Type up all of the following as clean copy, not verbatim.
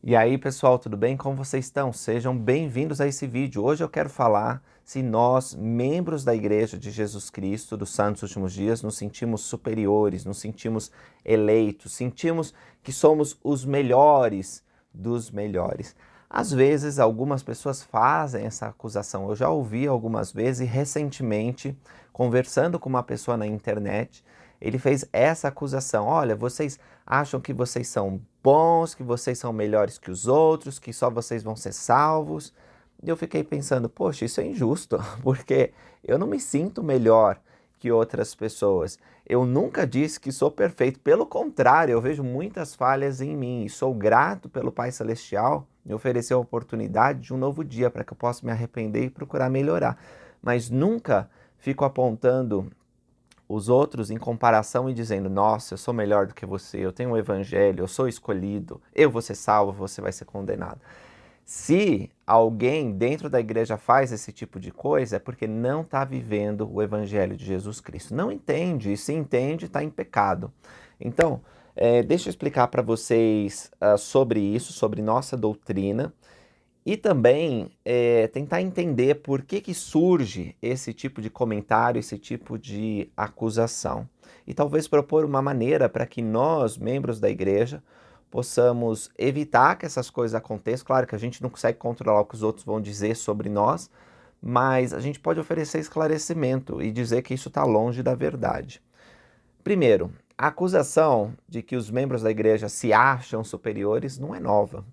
E aí, pessoal, tudo bem? Como vocês estão? Sejam bem-vindos a esse vídeo. Hoje eu quero falar se nós, membros da Igreja de Jesus Cristo dos Santos Últimos Dias, nos sentimos superiores, nos sentimos eleitos, sentimos que somos os melhores dos melhores. Às vezes, algumas pessoas fazem essa acusação. Eu já ouvi algumas vezes e recentemente, conversando com uma pessoa na internet, ele fez essa acusação. Olha, vocês acham que vocês são bons, que vocês são melhores que os outros, que só vocês vão ser salvos. E eu fiquei pensando, poxa, isso é injusto, porque eu não me sinto melhor que outras pessoas. Eu nunca disse que sou perfeito, pelo contrário, eu vejo muitas falhas em mim e sou grato pelo Pai Celestial me oferecer a oportunidade de um novo dia para que eu possa me arrepender e procurar melhorar. Mas nunca fico apontando os outros em comparação e dizendo, nossa, eu sou melhor do que você, eu tenho um evangelho, eu sou escolhido, eu vou ser salvo, você vai ser condenado. Se alguém dentro da igreja faz esse tipo de coisa, é porque não está vivendo o evangelho de Jesus Cristo. Não entende, e se entende, está em pecado. Então, deixa eu explicar para vocês sobre isso, sobre nossa doutrina, e também tentar entender por que surge esse tipo de comentário, esse tipo de acusação. E talvez propor uma maneira para que nós, membros da igreja, possamos evitar que essas coisas aconteçam. Claro que a gente não consegue controlar o que os outros vão dizer sobre nós, mas a gente pode oferecer esclarecimento e dizer que isso está longe da verdade. Primeiro, a acusação de que os membros da igreja se acham superiores não é nova.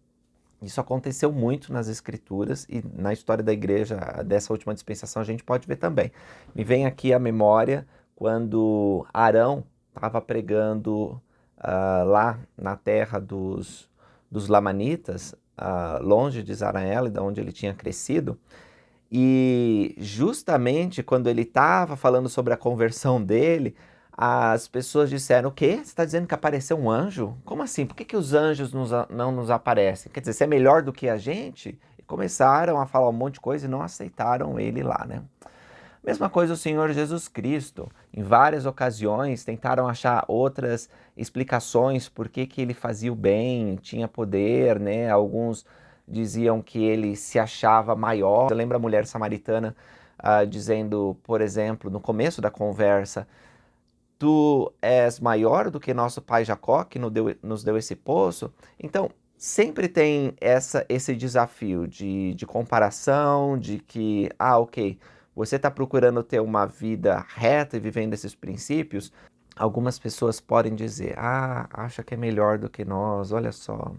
Isso aconteceu muito nas Escrituras e na história da igreja dessa última dispensação a gente pode ver também. Me vem aqui a memória quando Arão estava pregando lá na terra dos Lamanitas, longe de Israel, de onde ele tinha crescido, e justamente quando ele estava falando sobre a conversão dele, as pessoas disseram, o quê? Você está dizendo que apareceu um anjo? Como assim? Por que os anjos não nos aparecem? Quer dizer, você é melhor do que a gente? E começaram a falar um monte de coisa e não aceitaram ele lá, né? Mesma coisa o Senhor Jesus Cristo. Em várias ocasiões tentaram achar outras explicações por que ele fazia o bem, tinha poder, né? Alguns diziam que ele se achava maior. Eu lembro a mulher samaritana dizendo, por exemplo, no começo da conversa, tu és maior do que nosso pai Jacó, que nos deu esse poço. Então, sempre tem esse desafio de comparação, de que, ok, você está procurando ter uma vida reta e vivendo esses princípios. Algumas pessoas podem dizer, acha que é melhor do que nós, olha só.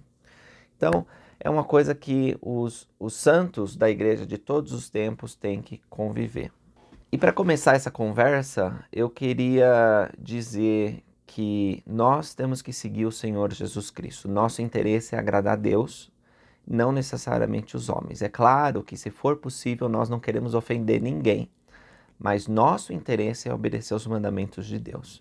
Então, é uma coisa que os santos da igreja de todos os tempos têm que conviver. E para começar essa conversa, eu queria dizer que nós temos que seguir o Senhor Jesus Cristo. Nosso interesse é agradar a Deus, não necessariamente os homens. É claro que, se for possível, nós não queremos ofender ninguém, mas nosso interesse é obedecer aos mandamentos de Deus.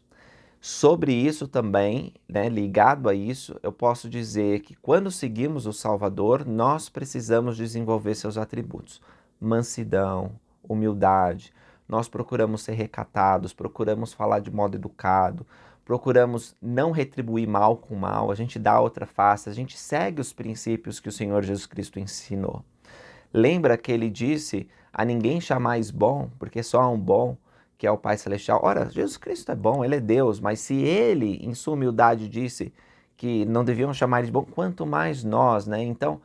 Sobre isso também, né, ligado a isso, eu posso dizer que quando seguimos o Salvador, nós precisamos desenvolver seus atributos: mansidão, humildade. Nós procuramos ser recatados, procuramos falar de modo educado, procuramos não retribuir mal com mal, a gente dá outra face, a gente segue os princípios que o Senhor Jesus Cristo ensinou. Lembra que ele disse a ninguém chamais bom, porque só há um bom, que é o Pai Celestial. Ora, Jesus Cristo é bom, ele é Deus, mas se ele, em sua humildade, disse que não deviam chamar ele de bom, quanto mais nós, né? Então,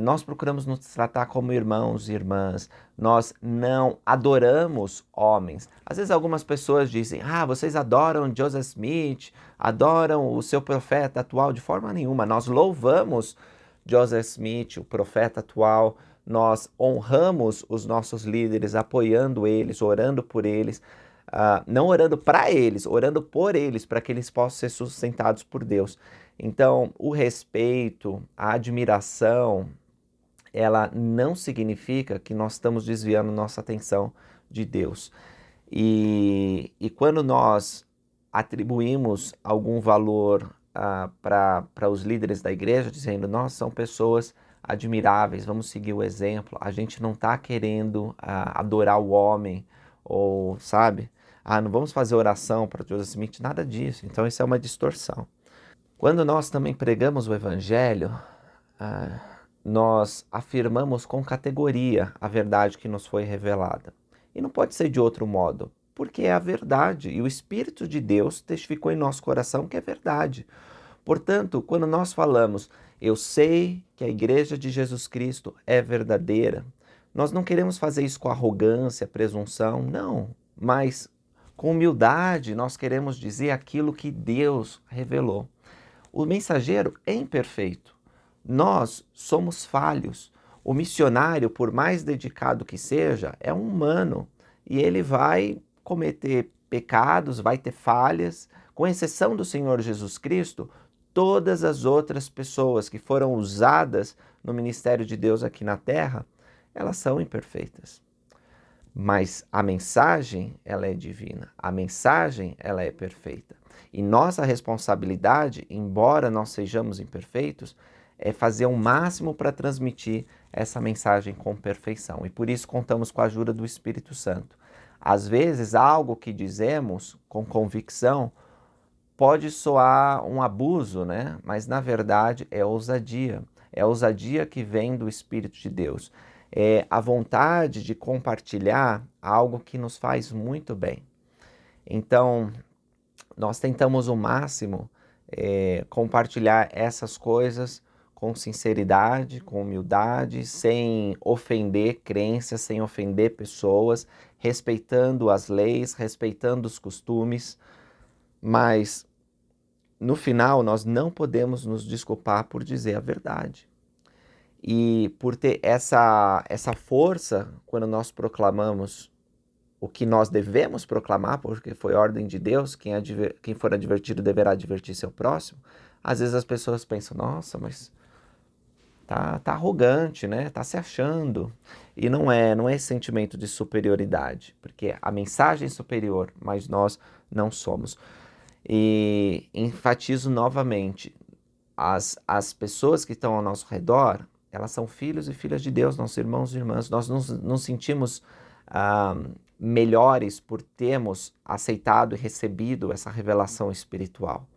nós procuramos nos tratar como irmãos e irmãs, nós não adoramos homens. Às vezes algumas pessoas dizem, vocês adoram Joseph Smith, adoram o seu profeta atual. De forma nenhuma, nós louvamos Joseph Smith, o profeta atual, nós honramos os nossos líderes, apoiando eles, orando por eles, não orando para eles, orando por eles, para que eles possam ser sustentados por Deus. Então, o respeito, a admiração, ela não significa que nós estamos desviando nossa atenção de Deus. E quando nós atribuímos algum valor para os líderes da igreja, dizendo, nós são pessoas admiráveis, vamos seguir o exemplo, a gente não está querendo adorar o homem, ou, sabe, não vamos fazer oração para Joseph Smith, nada disso. Então isso é uma distorção. Quando nós também pregamos o evangelho, nós afirmamos com categoria a verdade que nos foi revelada. E não pode ser de outro modo, porque é a verdade e o Espírito de Deus testificou em nosso coração que é verdade. Portanto, quando nós falamos, eu sei que a Igreja de Jesus Cristo é verdadeira, nós não queremos fazer isso com arrogância, presunção, não, mas com humildade nós queremos dizer aquilo que Deus revelou. O mensageiro é imperfeito, nós somos falhos. O missionário, por mais dedicado que seja, é um humano e ele vai cometer pecados, vai ter falhas, com exceção do Senhor Jesus Cristo. Todas as outras pessoas que foram usadas no ministério de Deus aqui na Terra, elas são imperfeitas. Mas a mensagem, ela é divina. A mensagem, ela é perfeita. E nossa responsabilidade, embora nós sejamos imperfeitos, é fazer o máximo para transmitir essa mensagem com perfeição. E por isso contamos com a ajuda do Espírito Santo. Às vezes, algo que dizemos com convicção pode soar um abuso, né? Mas na verdade é ousadia. É a ousadia que vem do Espírito de Deus. É a vontade de compartilhar algo que nos faz muito bem. Então, nós tentamos o máximo compartilhar essas coisas com sinceridade, com humildade, sem ofender crenças, sem ofender pessoas, respeitando as leis, respeitando os costumes, mas no final nós não podemos nos desculpar por dizer a verdade. E por ter essa força, quando nós proclamamos o que nós devemos proclamar, porque foi ordem de Deus, quem for advertido deverá advertir seu próximo, às vezes as pessoas pensam, nossa, mas tá arrogante, né? Tá se achando. E não é esse sentimento de superioridade, porque a mensagem é superior, mas nós não somos. E enfatizo novamente, as pessoas que estão ao nosso redor, elas são filhos e filhas de Deus, nossos irmãos e irmãs. Nós não sentimos melhores por termos aceitado e recebido essa revelação espiritual.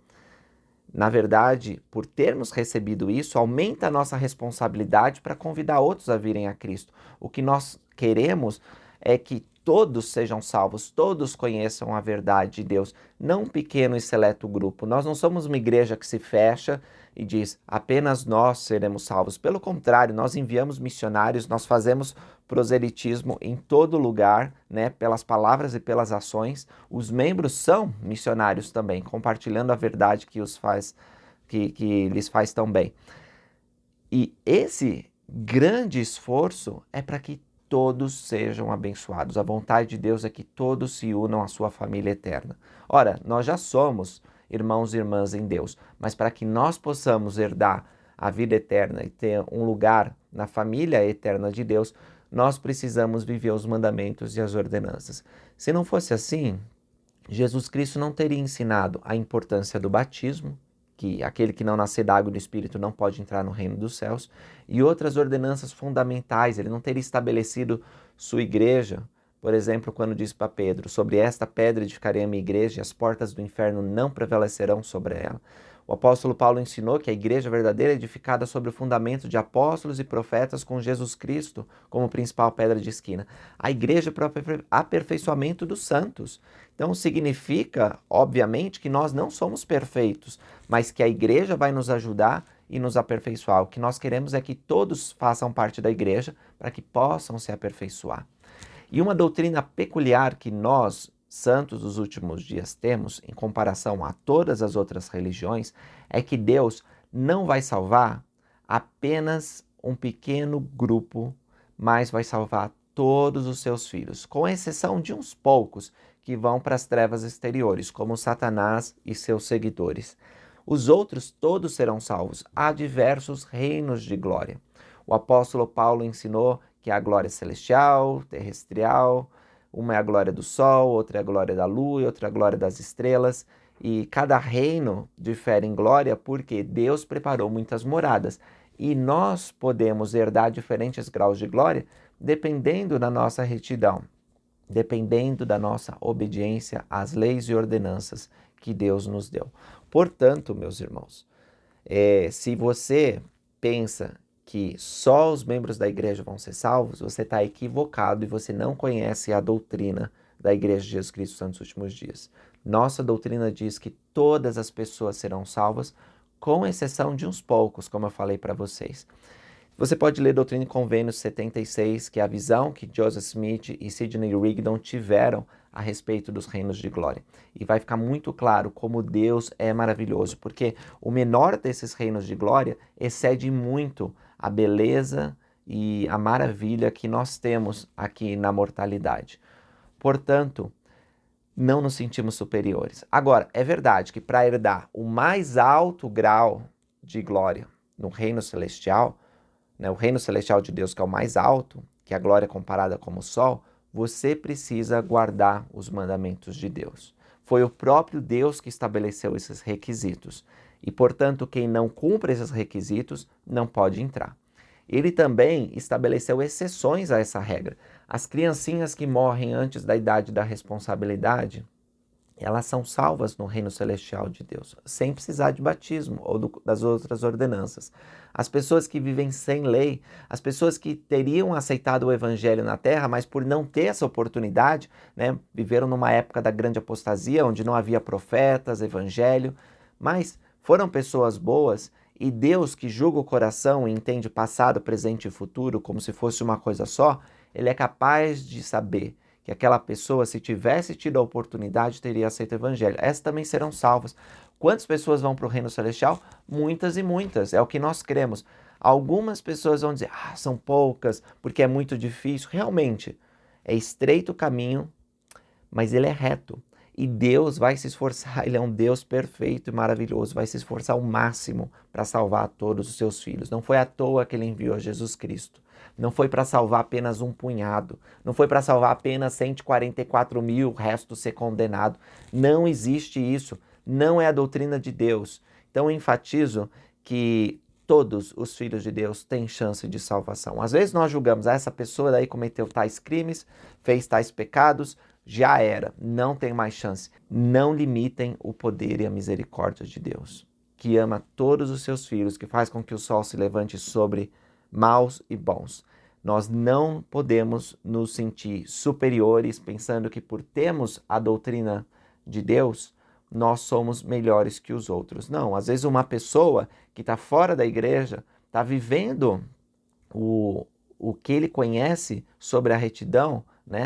Na verdade, por termos recebido isso, aumenta a nossa responsabilidade para convidar outros a virem a Cristo. O que nós queremos é que todos sejam salvos, todos conheçam a verdade de Deus, não um pequeno e seleto grupo. Nós não somos uma igreja que se fecha e diz, apenas nós seremos salvos. Pelo contrário, nós enviamos missionários, nós fazemos proselitismo em todo lugar, né, pelas palavras e pelas ações. Os membros são missionários também, compartilhando a verdade que lhes faz tão bem. E esse grande esforço é para que todos sejam abençoados. A vontade de Deus é que todos se unam à sua família eterna. Ora, nós já somos irmãos e irmãs em Deus, mas para que nós possamos herdar a vida eterna e ter um lugar na família eterna de Deus, nós precisamos viver os mandamentos e as ordenanças. Se não fosse assim, Jesus Cristo não teria ensinado a importância do batismo, que aquele que não nascer da água e do Espírito não pode entrar no reino dos céus, e outras ordenanças fundamentais. Ele não teria estabelecido sua igreja, por exemplo, quando diz para Pedro, sobre esta pedra edificarei a minha igreja e as portas do inferno não prevalecerão sobre ela. O apóstolo Paulo ensinou que a igreja verdadeira é edificada sobre o fundamento de apóstolos e profetas com Jesus Cristo como principal pedra de esquina. A igreja é para o aperfeiçoamento dos santos. Então significa, obviamente, que nós não somos perfeitos, mas que a igreja vai nos ajudar e nos aperfeiçoar. O que nós queremos é que todos façam parte da igreja para que possam se aperfeiçoar. E uma doutrina peculiar que nós, santos dos últimos dias, temos, em comparação a todas as outras religiões, é que Deus não vai salvar apenas um pequeno grupo, mas vai salvar todos os seus filhos, com exceção de uns poucos que vão para as trevas exteriores, como Satanás e seus seguidores. Os outros todos serão salvos. Há diversos reinos de glória. O apóstolo Paulo ensinou que há a glória celestial, terrestrial, uma é a glória do sol, outra é a glória da lua e outra é a glória das estrelas. E cada reino difere em glória porque Deus preparou muitas moradas. E nós podemos herdar diferentes graus de glória dependendo da nossa retidão, dependendo da nossa obediência às leis e ordenanças que Deus nos deu. Portanto, meus irmãos, se você pensa que só os membros da igreja vão ser salvos, você está equivocado e você não conhece a doutrina da Igreja de Jesus Cristo Santos dos Últimos Dias. Nossa doutrina diz que todas as pessoas serão salvas, com exceção de uns poucos, como eu falei para vocês. Você pode ler Doutrina e Convênios 76, que é a visão que Joseph Smith e Sidney Rigdon tiveram a respeito dos reinos de glória. E vai ficar muito claro como Deus é maravilhoso, porque o menor desses reinos de glória excede muito a beleza e a maravilha que nós temos aqui na mortalidade. Portanto, não nos sentimos superiores. Agora, é verdade que para herdar o mais alto grau de glória no reino celestial, o reino celestial de Deus, que é o mais alto, que a glória é comparada como o sol, você precisa guardar os mandamentos de Deus. Foi o próprio Deus que estabeleceu esses requisitos. E, portanto, quem não cumpre esses requisitos não pode entrar. Ele também estabeleceu exceções a essa regra. As criancinhas que morrem antes da idade da responsabilidade, elas são salvas no reino celestial de Deus, sem precisar de batismo ou das outras ordenanças. As pessoas que vivem sem lei, as pessoas que teriam aceitado o evangelho na terra, mas por não ter essa oportunidade, viveram numa época da grande apostasia, onde não havia profetas, evangelho, mas foram pessoas boas e Deus, que julga o coração e entende passado, presente e futuro como se fosse uma coisa só, ele é capaz de saber que aquela pessoa, se tivesse tido a oportunidade, teria aceito o evangelho. Essas também serão salvas. Quantas pessoas vão para o reino celestial? Muitas e muitas, é o que nós cremos. Algumas pessoas vão dizer, são poucas, porque é muito difícil. Realmente, é estreito o caminho, mas ele é reto. E Deus vai se esforçar, ele é um Deus perfeito e maravilhoso, vai se esforçar ao máximo para salvar todos os seus filhos. Não foi à toa que ele enviou Jesus Cristo. Não foi para salvar apenas um punhado. Não foi para salvar apenas 144 mil, o resto ser condenado. Não existe isso. Não é a doutrina de Deus. Então eu enfatizo que todos os filhos de Deus têm chance de salvação. Às vezes nós julgamos, essa pessoa daí cometeu tais crimes, fez tais pecados, já era, não tem mais chance. Não limitem o poder e a misericórdia de Deus, que ama todos os seus filhos, que faz com que o sol se levante sobre maus e bons. Nós não podemos nos sentir superiores pensando que por termos a doutrina de Deus, nós somos melhores que os outros. Não, às vezes uma pessoa que está fora da igreja está vivendo o que ele conhece sobre a retidão,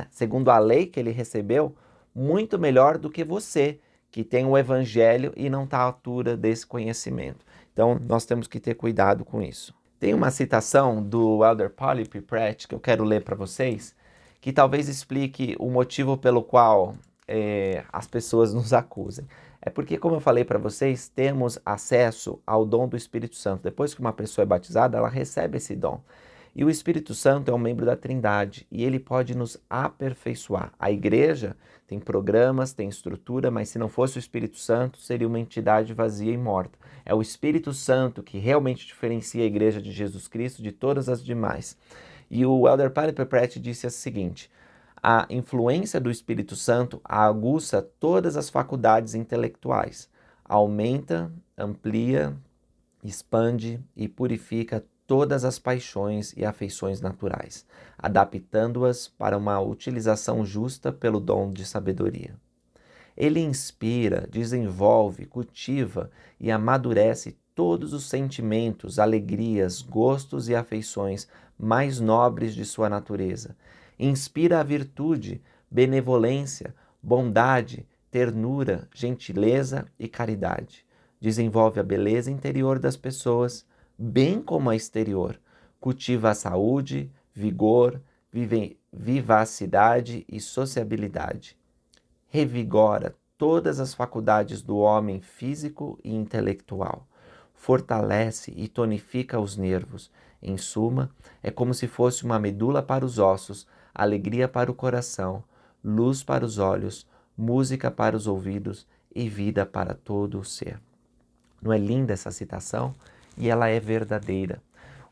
segundo a lei que ele recebeu, muito melhor do que você, que tem o evangelho e não está à altura desse conhecimento. Então, nós temos que ter cuidado com isso. Tem uma citação do Elder Polly P. Pratt que eu quero ler para vocês, que talvez explique o motivo pelo qual as pessoas nos acusem. É porque, como eu falei para vocês, temos acesso ao dom do Espírito Santo. Depois que uma pessoa é batizada, ela recebe esse dom. E o Espírito Santo é um membro da Trindade e ele pode nos aperfeiçoar. A igreja tem programas, tem estrutura, mas se não fosse o Espírito Santo, seria uma entidade vazia e morta. É o Espírito Santo que realmente diferencia a igreja de Jesus Cristo de todas as demais. E o Elder Polly P. Pratt disse o seguinte: a influência do Espírito Santo aguça todas as faculdades intelectuais, aumenta, amplia, expande e purifica todas as paixões e afeições naturais, adaptando-as para uma utilização justa pelo dom de sabedoria. Ele inspira, desenvolve, cultiva e amadurece todos os sentimentos, alegrias, gostos e afeições mais nobres de sua natureza. Inspira a virtude, benevolência, bondade, ternura, gentileza e caridade. Desenvolve a beleza interior das pessoas, bem como a exterior. Cultiva a saúde, vigor, vivacidade e sociabilidade. Revigora todas as faculdades do homem físico e intelectual. Fortalece e tonifica os nervos. Em suma, é como se fosse uma medula para os ossos, alegria para o coração, luz para os olhos, música para os ouvidos e vida para todo o ser. Não é linda essa citação? E ela é verdadeira.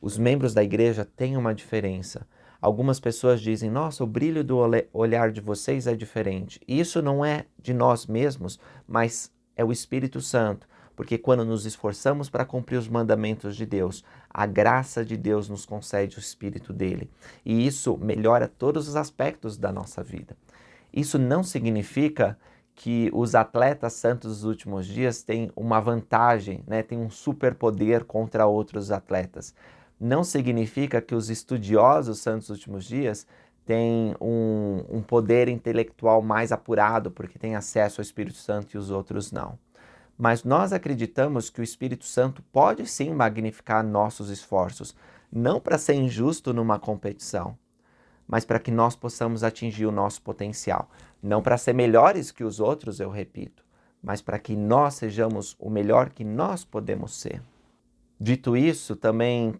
Os membros da igreja têm uma diferença. Algumas pessoas dizem, nossa, o brilho do olhar de vocês é diferente. Isso não é de nós mesmos, mas é o Espírito Santo. Porque quando nos esforçamos para cumprir os mandamentos de Deus, a graça de Deus nos concede o Espírito dele. E isso melhora todos os aspectos da nossa vida. Isso não significa que os atletas santos dos últimos dias têm uma vantagem, né? Têm um superpoder contra outros atletas. Não significa que os estudiosos santos dos últimos dias têm um poder intelectual mais apurado porque têm acesso ao Espírito Santo e os outros não. Mas nós acreditamos que o Espírito Santo pode sim magnificar nossos esforços, não para ser injusto numa competição, mas para que nós possamos atingir o nosso potencial. Não para ser melhores que os outros, eu repito, mas para que nós sejamos o melhor que nós podemos ser. Dito isso, também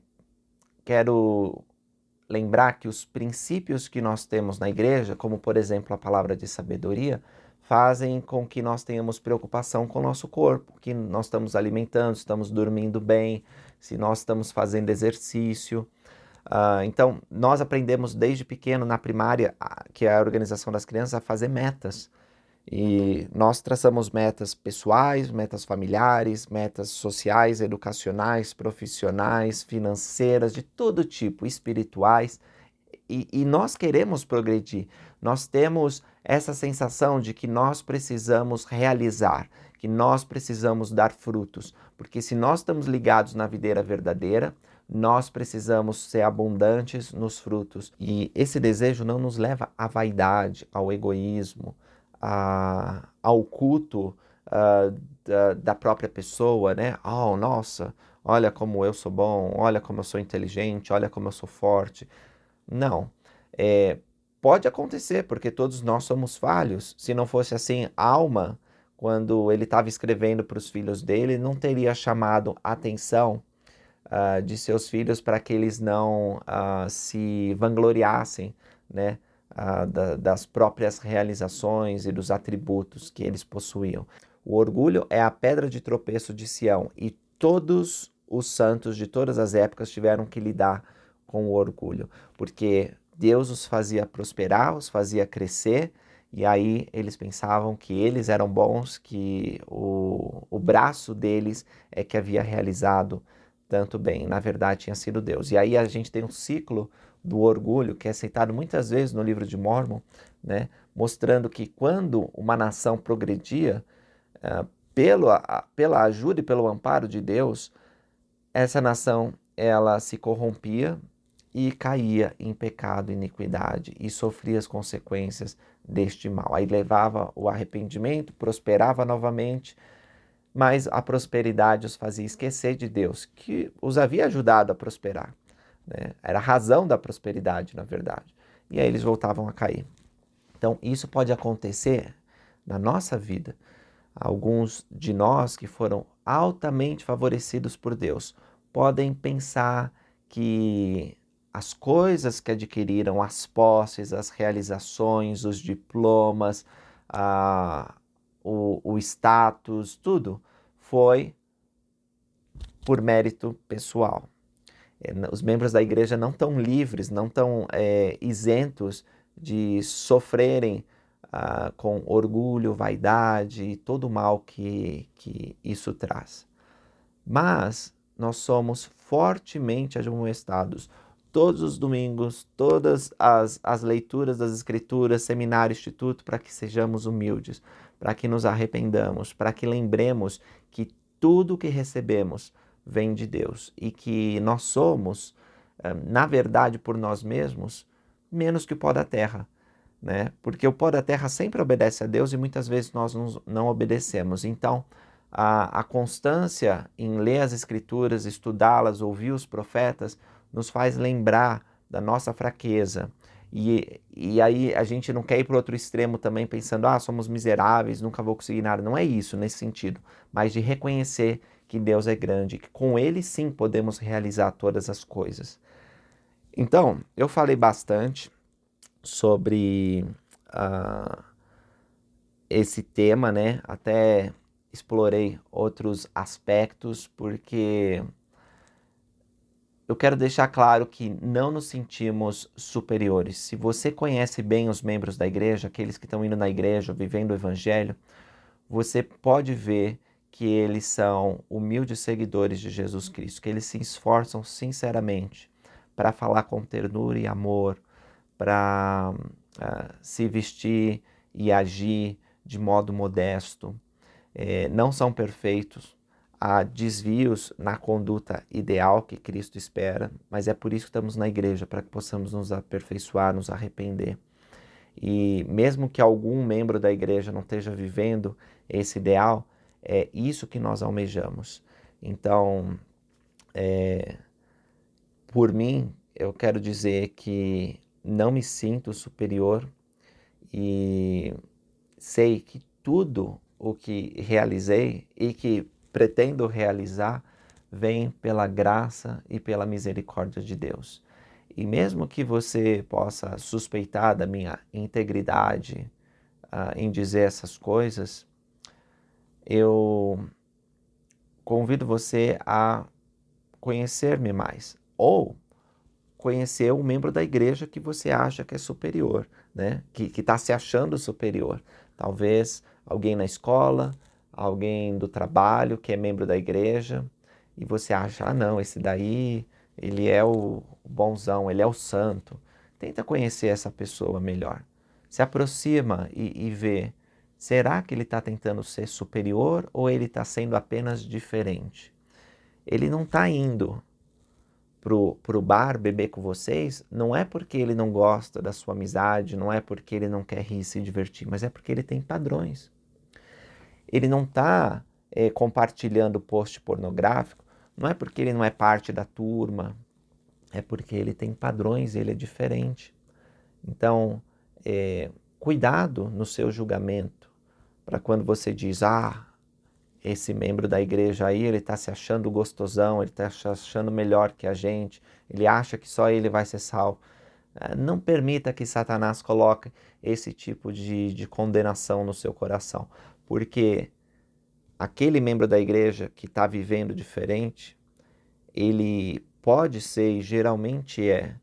quero lembrar que os princípios que nós temos na igreja, como por exemplo a palavra de sabedoria, fazem com que nós tenhamos preocupação com o nosso corpo, que nós estamos alimentando, estamos dormindo bem, se nós estamos fazendo exercício. Então, nós aprendemos desde pequeno na primária, que é a organização das crianças, a fazer metas. E nós traçamos metas pessoais, metas familiares, metas sociais, educacionais, profissionais, financeiras, de todo tipo, espirituais. E nós queremos progredir. Nós temos essa sensação de que nós precisamos realizar, que nós precisamos dar frutos. Porque se nós estamos ligados na videira verdadeira, nós precisamos ser abundantes nos frutos. E esse desejo não nos leva à vaidade, ao egoísmo, ao culto da própria pessoa, né? Oh, nossa, olha como eu sou bom, olha como eu sou inteligente, olha como eu sou forte. Não. Pode acontecer, porque todos nós somos falhos. Se não fosse assim, Alma, quando ele estava escrevendo para os filhos dele, não teria chamado a atenção de seus filhos para que eles não se vangloriassem, né, das próprias realizações e dos atributos que eles possuíam. O orgulho é a pedra de tropeço de Sião e todos os santos de todas as épocas tiveram que lidar com o orgulho, porque Deus os fazia prosperar, os fazia crescer, e aí eles pensavam que eles eram bons, que o braço deles é que havia realizado tanto bem. Na verdade, tinha sido Deus. E aí a gente tem um ciclo do orgulho que é citado muitas vezes no livro de Mórmon, né, mostrando que quando uma nação progredia, pela ajuda e pelo amparo de Deus, essa nação ela se corrompia e caía em pecado e iniquidade e sofria as consequências deste mal. Aí levava o arrependimento, prosperava novamente, mas a prosperidade os fazia esquecer de Deus, que os havia ajudado a prosperar, né? Era a razão da prosperidade, na verdade. E aí eles voltavam a cair. Então, isso pode acontecer na nossa vida. Alguns de nós que foram altamente favorecidos por Deus podem pensar que as coisas que adquiriram, as posses, as realizações, os diplomas, o status, tudo foi por mérito pessoal. Os membros da igreja não estão livres, não estão isentos de sofrerem com orgulho, vaidade e todo o mal que isso traz. Mas nós somos fortemente admoestados todos os domingos, todas as leituras das Escrituras, seminário, instituto, para que sejamos humildes, para que nos arrependamos, para que lembremos que tudo que recebemos vem de Deus e que nós somos, na verdade, por nós mesmos, menos que o pó da terra, né? Porque o pó da terra sempre obedece a Deus e muitas vezes nós não obedecemos. Então, a constância em ler as Escrituras, estudá-las, ouvir os profetas, nos faz lembrar da nossa fraqueza. E aí a gente não quer ir para o outro extremo também pensando, somos miseráveis, nunca vou conseguir nada. Não é isso nesse sentido, mas de reconhecer que Deus é grande, que com Ele sim podemos realizar todas as coisas. Então, eu falei bastante sobre esse tema, né? Até explorei outros aspectos, porque eu quero deixar claro que não nos sentimos superiores. Se você conhece bem os membros da igreja, aqueles que estão indo na igreja, vivendo o evangelho, você pode ver que eles são humildes seguidores de Jesus Cristo, que eles se esforçam sinceramente para falar com ternura e amor, para se vestir e agir de modo modesto. Não são perfeitos, há desvios na conduta ideal que Cristo espera, mas é por isso que estamos na igreja, para que possamos nos aperfeiçoar, nos arrepender. E mesmo que algum membro da igreja não esteja vivendo esse ideal, é isso que nós almejamos. Então, por mim, eu quero dizer que não me sinto superior e sei que tudo o que realizei e que pretendo realizar vem pela graça e pela misericórdia de Deus. E mesmo que você possa suspeitar da minha integridade em dizer essas coisas, eu convido você a conhecer-me mais, ou conhecer um membro da igreja que você acha que é superior, né? Que está se achando superior. Talvez alguém na escola, alguém do trabalho que é membro da igreja, e você acha, não, esse daí, ele é o bonzão, ele é o santo. Tenta conhecer essa pessoa melhor. Se aproxima e vê, será que ele está tentando ser superior ou ele está sendo apenas diferente? Ele não está indo pro bar beber com vocês, não é porque ele não gosta da sua amizade, não é porque ele não quer rir e se divertir, mas é porque ele tem padrões. Ele não está compartilhando post pornográfico, não é porque ele não é parte da turma, é porque ele tem padrões, ele é diferente. Então, cuidado no seu julgamento, para quando você diz, esse membro da igreja aí, ele está se achando gostosão, ele está se achando melhor que a gente, ele acha que só ele vai ser salvo. Não permita que Satanás coloque esse tipo de condenação no seu coração, porque aquele membro da igreja que está vivendo diferente, ele pode ser e geralmente é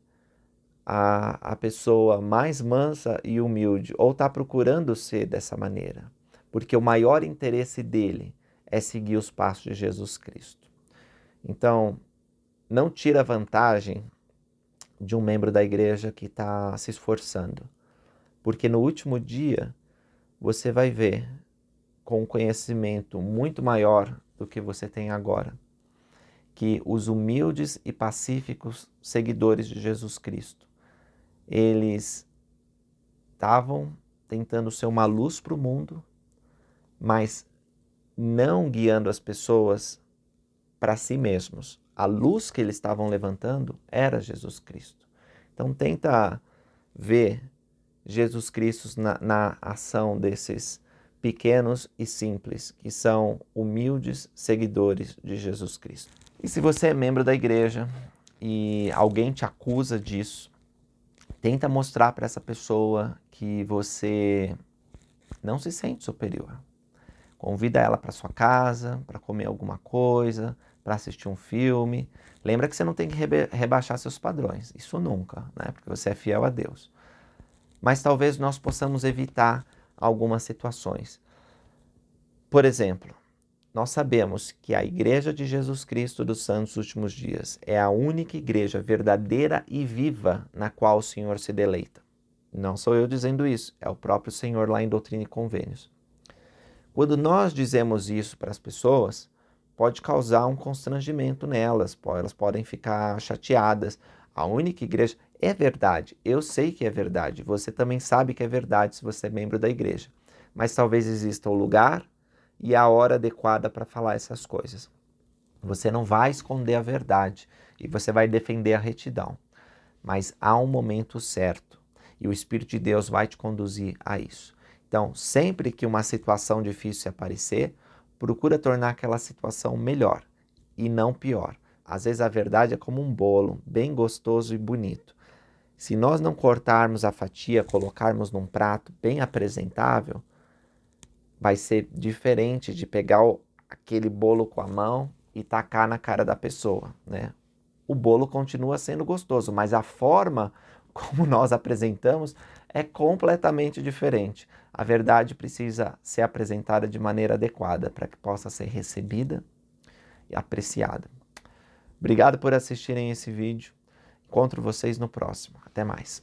a pessoa mais mansa e humilde, ou está procurando ser dessa maneira, porque o maior interesse dele é seguir os passos de Jesus Cristo. Então, não tira vantagem de um membro da igreja que está se esforçando, porque no último dia você vai ver, com um conhecimento muito maior do que você tem agora, que os humildes e pacíficos seguidores de Jesus Cristo, eles estavam tentando ser uma luz para o mundo, mas não guiando as pessoas para si mesmos. A luz que eles estavam levantando era Jesus Cristo. Então tenta ver Jesus Cristo na ação desses pequenos e simples, que são humildes seguidores de Jesus Cristo. E se você é membro da igreja e alguém te acusa disso, tenta mostrar para essa pessoa que você não se sente superior. Convida ela para sua casa, para comer alguma coisa, para assistir um filme. Lembra que você não tem que rebaixar seus padrões, isso nunca, né? Porque você é fiel a Deus. Mas talvez nós possamos evitar algumas situações. Por exemplo, nós sabemos que a Igreja de Jesus Cristo dos Santos Últimos Dias é a única igreja verdadeira e viva na qual o Senhor se deleita. Não sou eu dizendo isso, é o próprio Senhor lá em Doutrina e Convênios. Quando nós dizemos isso para as pessoas, pode causar um constrangimento nelas, elas podem ficar chateadas. A única igreja é verdade, eu sei que é verdade, você também sabe que é verdade se você é membro da igreja, mas talvez exista o lugar e a hora adequada para falar essas coisas. Você não vai esconder a verdade e você vai defender a retidão, mas há um momento certo e o Espírito de Deus vai te conduzir a isso. Então, sempre que uma situação difícil aparecer, procura tornar aquela situação melhor e não pior. Às vezes a verdade é como um bolo, bem gostoso e bonito. Se nós não cortarmos a fatia, colocarmos num prato bem apresentável, vai ser diferente de pegar aquele bolo com a mão e tacar na cara da pessoa, né? O bolo continua sendo gostoso, mas a forma como nós apresentamos, é completamente diferente. A verdade precisa ser apresentada de maneira adequada para que possa ser recebida e apreciada. Obrigado por assistirem esse vídeo. Encontro vocês no próximo. Até mais.